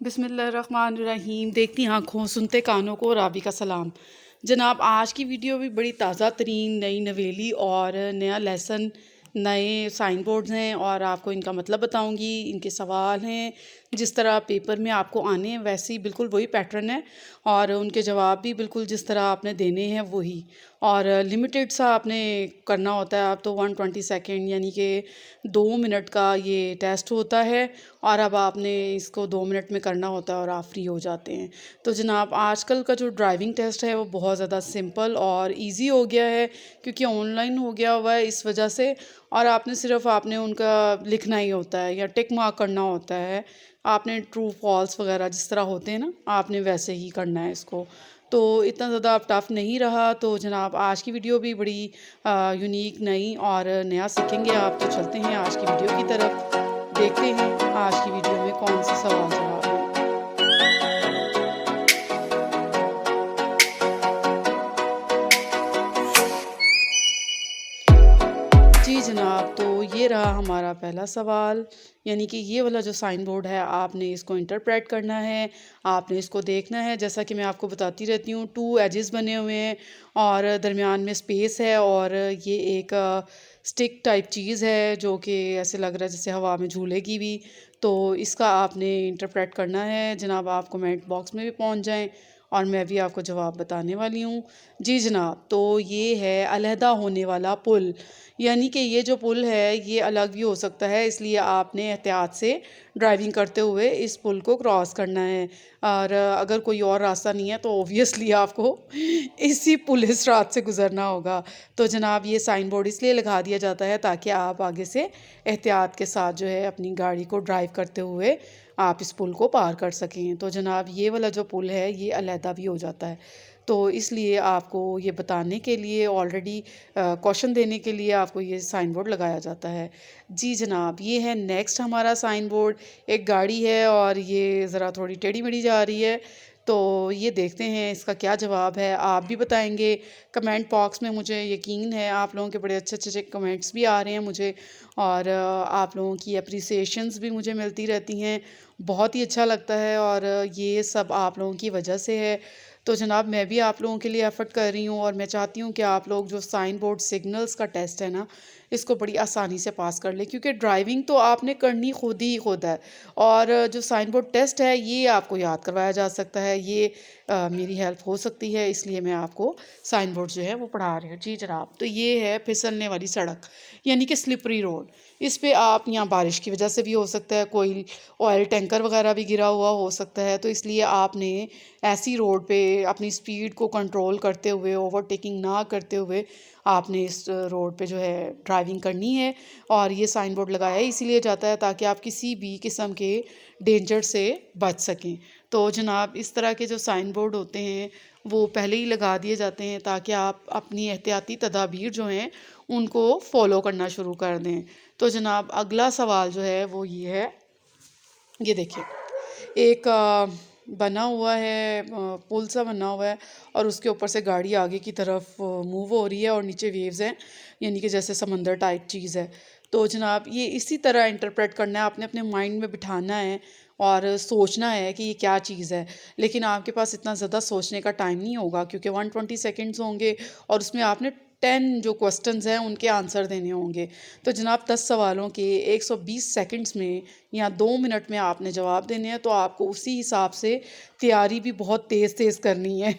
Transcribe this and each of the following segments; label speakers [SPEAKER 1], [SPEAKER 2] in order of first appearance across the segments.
[SPEAKER 1] بسم اللہ الرحمن الرحیم۔ دیکھتی آنکھوں سنتے کانوں کو رابی کا سلام۔ جناب آج کی ویڈیو بھی بڑی تازہ ترین نئی نویلی اور نیا لیسن، نئے سائن بورڈز ہیں اور آپ کو ان کا مطلب بتاؤں گی۔ ان کے سوال ہیں جس طرح پیپر میں آپ کو آنے ہیں ویسے ہی بالکل وہی پیٹرن ہے، اور ان کے جواب بھی بالکل جس طرح آپ نے دینے ہیں وہی، اور لمیٹڈ سا آپ نے کرنا ہوتا ہے۔ آپ تو 120 سیکنڈ یعنی کہ 2 منٹ کا یہ ٹیسٹ ہوتا ہے، اور اب آپ نے اس کو 2 منٹ میں کرنا ہوتا ہے اور آپ فری ہو جاتے ہیں۔ تو جناب آج کل کا جو ڈرائیونگ ٹیسٹ ہے وہ بہت زیادہ سمپل اور ایزی ہو گیا ہے، کیونکہ آن لائن ہو گیا ہوا ہے اس وجہ سے، اور آپ نے ان کا لکھنا ہی ہوتا ہے یا ٹک مارک کرنا ہوتا ہے۔ آپ نے ٹرو فالس وغیرہ جس طرح ہوتے ہیں نا، آپ نے ویسے ہی کرنا ہے اس کو، تو اتنا زیادہ اب ٹف نہیں رہا۔ تو جناب آج کی ویڈیو بھی بڑی یونیک نئی اور نیا سیکھیں گے آپ۔ تو چلتے ہیں آج کی ویڈیو کی طرف، دیکھتے ہیں آج کی ویڈیو میں کون سے سوال جواب ہیں۔ جی جناب، تو یہ رہا ہمارا پہلا سوال، یعنی کہ یہ والا جو سائن بورڈ ہے آپ نے اس کو انٹرپریٹ کرنا ہے، آپ نے اس کو دیکھنا ہے۔ جیسا کہ میں آپ کو بتاتی رہتی ہوں، 2 ایجز بنے ہوئے ہیں اور درمیان میں سپیس ہے، اور یہ ایک سٹک ٹائپ چیز ہے جو کہ ایسے لگ رہا ہے جیسے ہوا میں جھولے گی بھی، تو اس کا آپ نے انٹرپریٹ کرنا ہے۔ جناب آپ کمنٹ باکس میں بھی پہنچ جائیں اور میں بھی آپ کو جواب بتانے والی ہوں۔ جی جناب، تو یہ ہے علیحدہ ہونے والا پل، یعنی کہ یہ جو پل ہے یہ الگ بھی ہو سکتا ہے، اس لیے آپ نے احتیاط سے ڈرائیونگ کرتے ہوئے اس پل کو کراس کرنا ہے، اور اگر کوئی اور راستہ نہیں ہے تو اوبویسلی آپ کو اسی پولیس رات سے گزرنا ہوگا۔ تو جناب یہ سائن بورڈ اس لیے لگا دیا جاتا ہے تاکہ آپ آگے سے احتیاط کے ساتھ جو ہے اپنی گاڑی کو ڈرائیو کرتے ہوئے آپ اس پل کو پار کر سکیں۔ تو جناب یہ والا جو پل ہے یہ علیحدہ بھی ہو جاتا ہے، تو اس لیے آپ کو یہ بتانے کے لیے آلریڈی کوشچن دینے کے لیے آپ کو یہ سائن بورڈ لگایا جاتا ہے۔ جی جناب، یہ ہے نیکسٹ ہمارا سائن بورڈ، ایک گاڑی ہے اور یہ ذرا تھوڑی ٹیڑھی میڑھی جا رہی ہے، تو یہ دیکھتے ہیں اس کا کیا جواب ہے۔ آپ بھی بتائیں گے کمنٹ باکس میں، مجھے یقین ہے آپ لوگوں کے بڑے اچھے اچھے کمنٹس بھی آ رہے ہیں مجھے، اور آپ لوگوں کی اپریسیشنز بھی مجھے ملتی رہتی ہیں، بہت ہی اچھا لگتا ہے، اور یہ سب آپ لوگوں کی وجہ سے ہے۔ تو جناب میں بھی آپ لوگوں کے لیے ایفرٹ کر رہی ہوں، اور میں چاہتی ہوں کہ آپ لوگ جو سائن بورڈ سگنلز کا ٹیسٹ ہے نا، اس کو بڑی آسانی سے پاس کر لیں، کیونکہ ڈرائیونگ تو آپ نے کرنی خود ہے، اور جو سائن بورڈ ٹیسٹ ہے یہ آپ کو یاد کروایا جا سکتا ہے، یہ میری ہیلپ ہو سکتی ہے، اس لیے میں آپ کو سائن بورڈ جو ہے وہ پڑھا رہی ہوں۔ جی جناب، تو یہ ہے پھسلنے والی سڑک، یعنی کہ سلپری روڈ۔ اس پہ آپ یہاں بارش کی وجہ سے بھی ہو سکتا ہے، کوئی آئل ٹینکر وغیرہ بھی گرا ہوا ہو سکتا ہے، تو اس لیے آپ نے ایسی روڈ پہ اپنی سپیڈ کو کنٹرول کرتے ہوئے، اوورٹیکنگ نہ کرتے ہوئے آپ نے اس روڈ پہ جو ہے ڈرائیونگ کرنی ہے، اور یہ سائن بورڈ لگایا اسی لیے جاتا ہے تاکہ آپ کسی بھی قسم کے ڈینجر سے بچ سکیں۔ تو جناب اس طرح کے جو سائن بورڈ ہوتے ہیں وہ پہلے ہی لگا دیے جاتے ہیں تاکہ آپ اپنی احتیاطی تدابیر جو ہیں ان کو فالو کرنا شروع کر دیں۔ تو جناب اگلا سوال جو ہے وہ یہ ہے، یہ دیکھیں ایک بنا ہوا ہے، پل سا بنا ہوا ہے، اور اس کے اوپر سے گاڑی آگے کی طرف موو ہو رہی ہے، اور نیچے ویوز ہیں، یعنی کہ جیسے سمندر ٹائپ چیز ہے۔ تو جناب یہ اسی طرح انٹرپریٹ کرنا ہے، آپ نے اپنے مائنڈ میں بٹھانا ہے اور سوچنا ہے کہ یہ کیا چیز ہے، لیکن آپ کے پاس اتنا زیادہ سوچنے کا ٹائم نہیں ہوگا، کیونکہ 120 سیکنڈز ہوں گے، اور اس میں آپ نے 10 جو کوسٹنز ہیں ان کے آنسر دینے ہوں گے۔ تو جناب 10 سوالوں کے 120 سیکنڈز میں یا 2 منٹ میں آپ نے جواب دینے ہیں، تو آپ کو اسی حساب سے تیاری بھی بہت تیز تیز کرنی ہے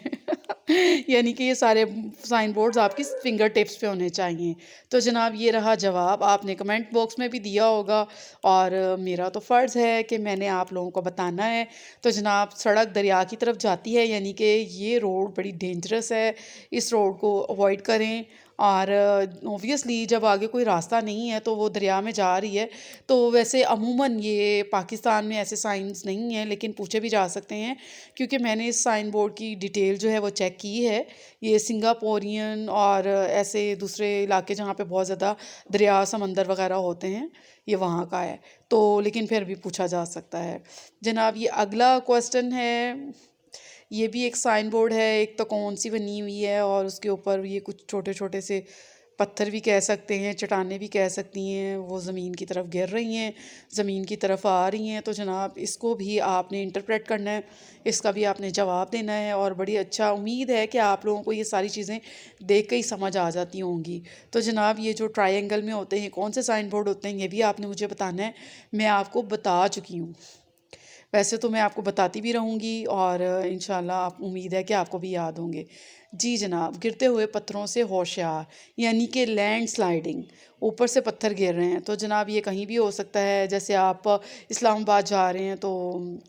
[SPEAKER 1] یعنی کہ یہ سارے سائن بورڈز آپ کی فنگر ٹپس پہ ہونے چاہیے۔ تو جناب یہ رہا جواب، آپ نے کمنٹ باکس میں بھی دیا ہوگا، اور میرا تو فرض ہے کہ میں نے آپ لوگوں کو بتانا ہے۔ تو جناب سڑک دریا کی طرف جاتی ہے، یعنی کہ یہ روڈ بڑی ڈینجرس ہے، اس روڈ کو اوائڈ کریں، اور اوبویسلی جب آگے کوئی راستہ نہیں ہے تو وہ دریا میں جا رہی ہے، تو ویسے عموماً یہ پاکستان میں ایسے سائنس نہیں ہیں، لیکن پوچھے بھی جا سکتے ہیں، کیونکہ میں نے اس سائن بورڈ کی ڈیٹیل جو ہے وہ چیک کی ہے۔ یہ سنگاپورین اور ایسے دوسرے علاقے جہاں پہ بہت زیادہ دریا سمندر وغیرہ ہوتے ہیں یہ وہاں کا ہے، تو لیکن پھر بھی پوچھا جا سکتا ہے۔ جناب یہ اگلا کوسٹن ہے، یہ بھی ایک سائن بورڈ ہے، ایک تو کون سی بنی ہوئی ہے اور اس کے اوپر یہ کچھ چھوٹے چھوٹے سے پتھر بھی کہہ سکتے ہیں، چٹانیں بھی کہہ سکتی ہیں، وہ زمین کی طرف گر رہی ہیں، زمین کی طرف آ رہی ہیں، تو جناب اس کو بھی آپ نے انٹرپریٹ کرنا ہے، اس کا بھی آپ نے جواب دینا ہے، اور بڑی اچھا امید ہے کہ آپ لوگوں کو یہ ساری چیزیں دیکھ کے ہی سمجھ آ جاتی ہوں گی۔ تو جناب یہ جو ٹرائی اینگل میں ہوتے ہیں، کون سے سائن بورڈ ہوتے ہیں، یہ بھی آپ نے مجھے بتانا ہے، میں آپ کو بتا چکی ہوں۔ ویسے تو میں آپ کو بتاتی بھی رہوں گی، اور انشاءاللہ آپ امید ہے کہ آپ کو بھی یاد ہوں گے۔ جی جناب، گرتے ہوئے پتھروں سے ہوشیار، یعنی کہ لینڈ سلائیڈنگ، اوپر سے پتھر گر رہے ہیں، تو جناب یہ کہیں بھی ہو سکتا ہے، جیسے آپ اسلام آباد جا رہے ہیں تو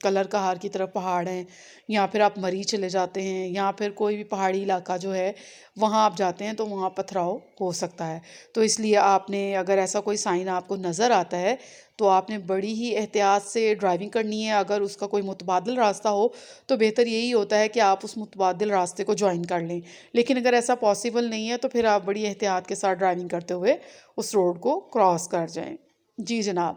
[SPEAKER 1] کلر کہار کی طرف پہاڑ ہیں، یا پھر آپ مری چلے جاتے ہیں، یا پھر کوئی بھی پہاڑی علاقہ جو ہے وہاں آپ جاتے ہیں تو وہاں پتھراؤ ہو سکتا ہے، تو اس لیے آپ نے اگر ایسا کوئی سائن آپ کو نظر آتا ہے تو آپ نے بڑی ہی احتیاط سے ڈرائیونگ کرنی ہے۔ اگر اس کا کوئی متبادل راستہ ہو تو بہتر یہی ہوتا ہے کہ آپ اس متبادل راستے کو جوائن کر لیں، لیکن اگر ایسا پاسبل نہیں ہے تو پھر آپ بڑی احتیاط کے ساتھ ڈرائیونگ کرتے ہوئے اس روڈ کو کراس کر جائیں۔ جی جناب،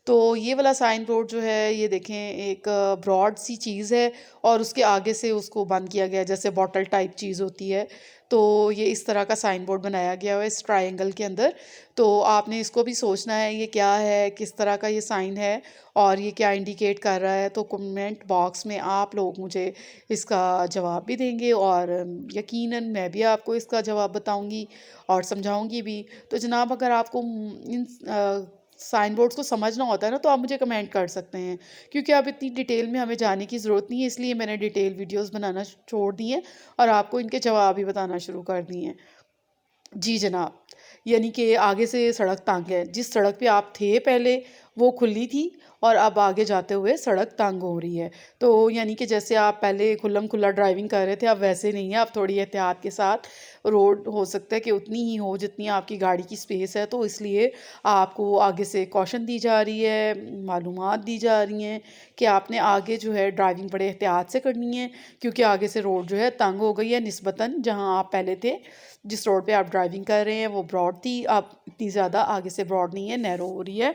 [SPEAKER 1] تو یہ والا سائن بورڈ جو ہے یہ دیکھیں ایک براڈ سی چیز ہے، اور اس کے آگے سے اس کو بند کیا گیا جیسے باٹل ٹائپ چیز ہوتی ہے، تو یہ اس طرح کا سائن بورڈ بنایا گیا ہے اس ٹرائی اینگل کے اندر۔ تو آپ نے اس کو بھی سوچنا ہے یہ کیا ہے، کس طرح کا یہ سائن ہے، اور یہ کیا انڈیکیٹ کر رہا ہے، تو کمنٹ باکس میں آپ لوگ مجھے اس کا جواب بھی دیں گے، اور یقیناً میں بھی آپ کو اس کا جواب بتاؤں گی اور سمجھاؤں گی بھی۔ تو جناب اگر آپ کو ان سائن بورڈز کو سمجھنا ہوتا ہے نا تو آپ مجھے کمنٹ کر سکتے ہیں، کیونکہ اب اتنی ڈیٹیل میں ہمیں جانے کی ضرورت نہیں ہے، اس لیے میں نے ڈیٹیل ویڈیوز بنانا چھوڑ دی ہیں اور آپ کو ان کے جواب بھی بتانا شروع کر دیے ہیں۔ جی جناب، یعنی کہ آگے سے سڑک تنگ ہے، جس سڑک پہ آپ تھے پہلے وہ کھلی تھی، اور اب آگے جاتے ہوئے سڑک تنگ ہو رہی ہے، تو یعنی کہ جیسے آپ پہلے کھلم کھلا ڈرائیونگ کر رہے تھے اب ویسے نہیں ہے، اب تھوڑی احتیاط کے ساتھ روڈ ہو سکتا ہے کہ اتنی ہی ہو جتنی آپ کی گاڑی کی سپیس ہے، تو اس لیے آپ کو آگے سے کوشن دی جا رہی ہے، معلومات دی جا رہی ہیں کہ آپ نے آگے جو ہے ڈرائیونگ بڑے احتیاط سے کرنی ہے، کیونکہ آگے سے روڈ جو ہے تنگ ہو گئی ہے نسبتاً جہاں آپ پہلے تھے، جس روڈ پہ آپ ڈرائیونگ کر رہے ہیں وہ براڈ تھی، اب اتنی زیادہ آگے سے براڈ نہیں ہے، نیرو ہو رہی ہے،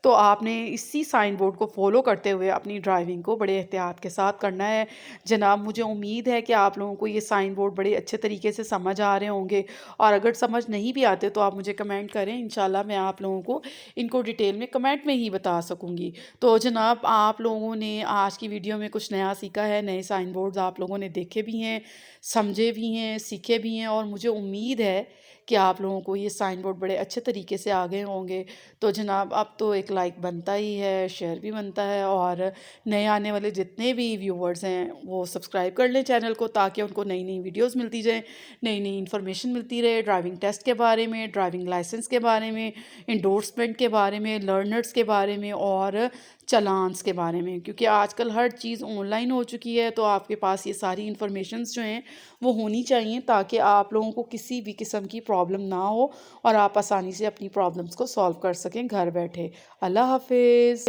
[SPEAKER 1] تو آپ نے اسی سائن بورڈ کو فالو کرتے ہوئے اپنی ڈرائیونگ کو بڑے احتیاط کے ساتھ کرنا ہے۔ جناب مجھے امید ہے کہ آپ لوگوں کو یہ سائن بورڈ بڑے اچھے طریقے سے سمجھ آ رہے ہوں گے، اور اگر سمجھ نہیں بھی آتے تو آپ مجھے کمنٹ کریں، انشاءاللہ میں آپ لوگوں کو ان کو ڈیٹیل میں کمنٹ میں ہی بتا سکوں گی۔ تو جناب آپ لوگوں نے آج کی ویڈیو میں کچھ نیا سیکھا ہے، نئے سائن بورڈز آپ لوگوں نے دیکھے بھی ہیں، سمجھے بھی ہیں، سیکھے بھی ہیں، اور مجھے امید ہے کہ آپ لوگوں کو یہ سائن بورڈ بڑے اچھے طریقے سے آگے ہوں گے۔ تو جناب اب تو ایک لائک بنتا ہی ہے، شیئر بھی بنتا ہے، اور نئے آنے والے جتنے بھی ویورز ہیں وہ سبسکرائب کر لیں چینل کو، تاکہ ان کو نئی نئی ویڈیوز ملتی جائیں، نئی نئی انفارمیشن ملتی رہے ڈرائیونگ ٹیسٹ کے بارے میں، ڈرائیونگ لائسنس کے بارے میں، انڈورسمنٹ کے بارے میں، لرنرز کے بارے میں، اور چلانس کے بارے میں، کیونکہ آج کل ہر چیز آن لائن ہو چکی ہے، تو آپ کے پاس یہ ساری انفارمیشنز جو ہیں وہ ہونی چاہیے، تاکہ آپ لوگوں کو کسی بھی قسم کی پرابلم نہ ہو اور آپ آسانی سے اپنی پرابلمز کو سالو کر سکیں گھر بیٹھے۔ اللہ حافظ۔